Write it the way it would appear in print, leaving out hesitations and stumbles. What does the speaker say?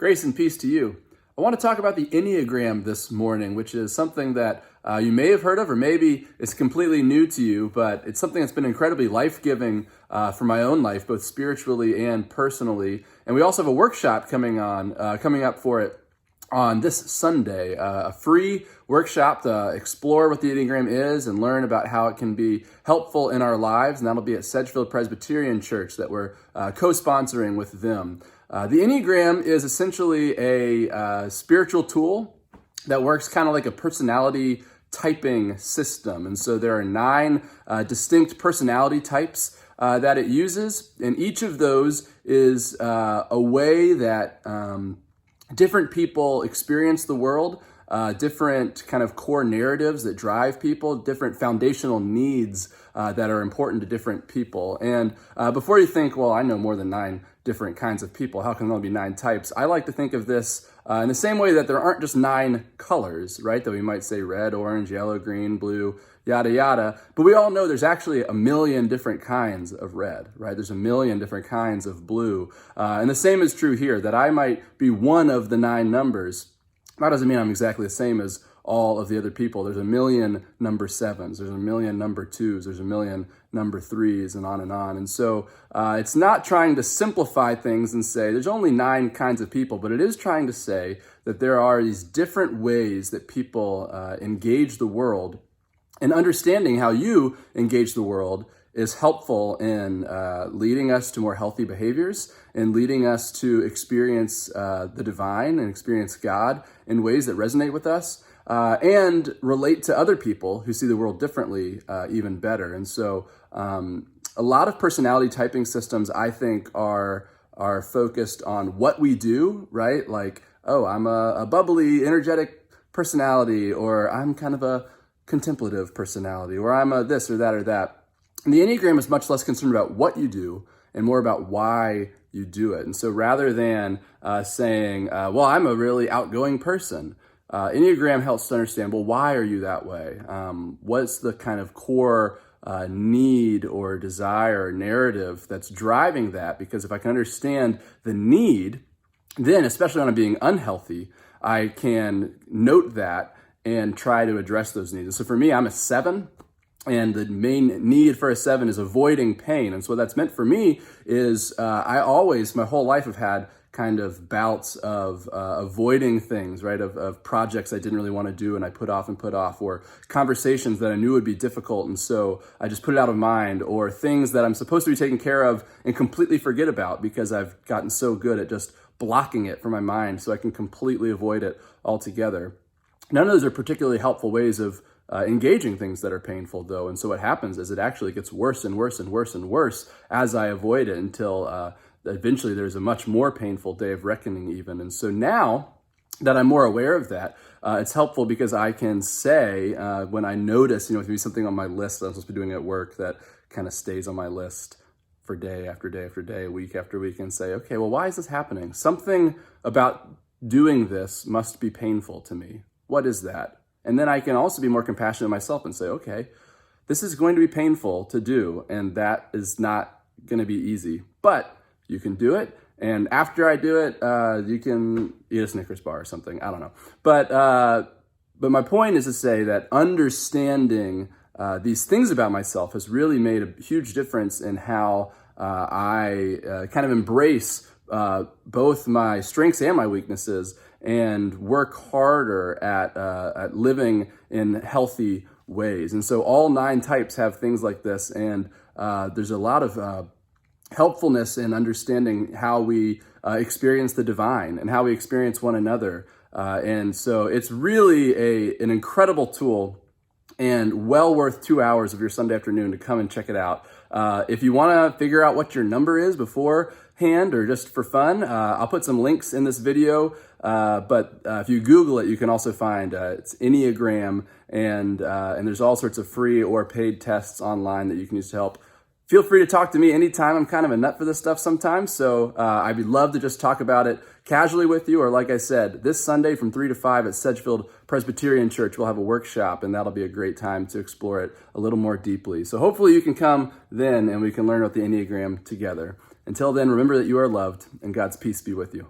Grace and peace to you. I want to talk about the Enneagram this morning, which is something that you may have heard of, or maybe it's completely new to you, but it's something that's been incredibly life-giving for my own life, both spiritually and personally. And we also have a workshop coming up for it on this Sunday, a free workshop to explore what the Enneagram is and learn about how it can be helpful in our lives. And that'll be at Sedgefield Presbyterian Church that we're co-sponsoring with them. The Enneagram is essentially a spiritual tool that works kind of like a personality typing system. And so there are 9 distinct personality types that it uses. And each of those is a way that different people experience the world, different kind of core narratives that drive people, different foundational needs that are important to different people. And before you think, well, I know more than 9 different kinds of people, how can there only be 9 types? I like to think of this in the same way that there aren't just 9 colors, right? That we might say red, orange, yellow, green, blue, yada, yada. But we all know there's actually a million different kinds of red, right? There's a million different kinds of blue. And the same is true here, that I might be one of the 9 numbers. That doesn't mean I'm exactly the same as all of the other people. There's a million number 7s, there's a million number 2s, there's a million number 3s, and on and on. And so it's not trying to simplify things and say there's only 9 kinds of people, but it is trying to say that there are these different ways that people engage the world, and understanding how you engage the world is helpful in leading us to more healthy behaviors and leading us to experience the divine and experience God in ways that resonate with us and relate to other people who see the world differently even better. And so a lot of personality typing systems, I think, are focused on what we do, right? Like, oh, I'm a bubbly, energetic personality, or I'm kind of a contemplative personality, or I'm a this or that or that. And the Enneagram is much less concerned about what you do and more about why you do it. And so rather than saying, well, I'm a really outgoing person, Enneagram helps to understand, well, why are you that way? What's the kind of core need or desire or narrative that's driving that? Because if I can understand the need, then especially when I'm being unhealthy, I can note that and try to address those needs. And so for me, I'm a 7. And the main need for a 7 is avoiding pain. And so what that's meant for me is I always, my whole life, have had kind of bouts of avoiding things, right? Of projects I didn't really want to do and I put off, or conversations that I knew would be difficult. And so I just put it out of mind, or things that I'm supposed to be taking care of and completely forget about because I've gotten so good at just blocking it from my mind so I can completely avoid it altogether. None of those are particularly helpful ways of engaging things that are painful, though. And so what happens is it actually gets worse and worse and worse and worse as I avoid it until eventually there's a much more painful day of reckoning even. And so now that I'm more aware of that, it's helpful because I can say when I notice, if there's something on my list that I'm supposed to be doing at work that kind of stays on my list for day after day after day, week after week, and say, okay, well, why is this happening? Something about doing this must be painful to me. What is that? And then I can also be more compassionate myself and say, okay, this is going to be painful to do, and that is not going to be easy, but you can do it. And after I do it, you can eat a Snickers bar or something. I don't know. But my point is to say that understanding these things about myself has really made a huge difference in how I kind of embrace both my strengths and my weaknesses, and work harder at living in healthy ways. And so all 9 types have things like this, and there's a lot of helpfulness in understanding how we experience the divine and how we experience one another. And so it's really an incredible tool, and well worth 2 hours of your Sunday afternoon to come and check it out. If you want to figure out what your number is beforehand or just for fun, I'll put some links in this video. But if you Google it, you can also find it's Enneagram, and there's all sorts of free or paid tests online that you can use to help. Feel free to talk to me anytime. I'm kind of a nut for this stuff sometimes, so I'd love to just talk about it casually with you, or like I said, this Sunday from 3 to 5 at Sedgefield Presbyterian Church, we'll have a workshop, and that'll be a great time to explore it a little more deeply. So hopefully you can come then, and we can learn about the Enneagram together. Until then, remember that you are loved, and God's peace be with you.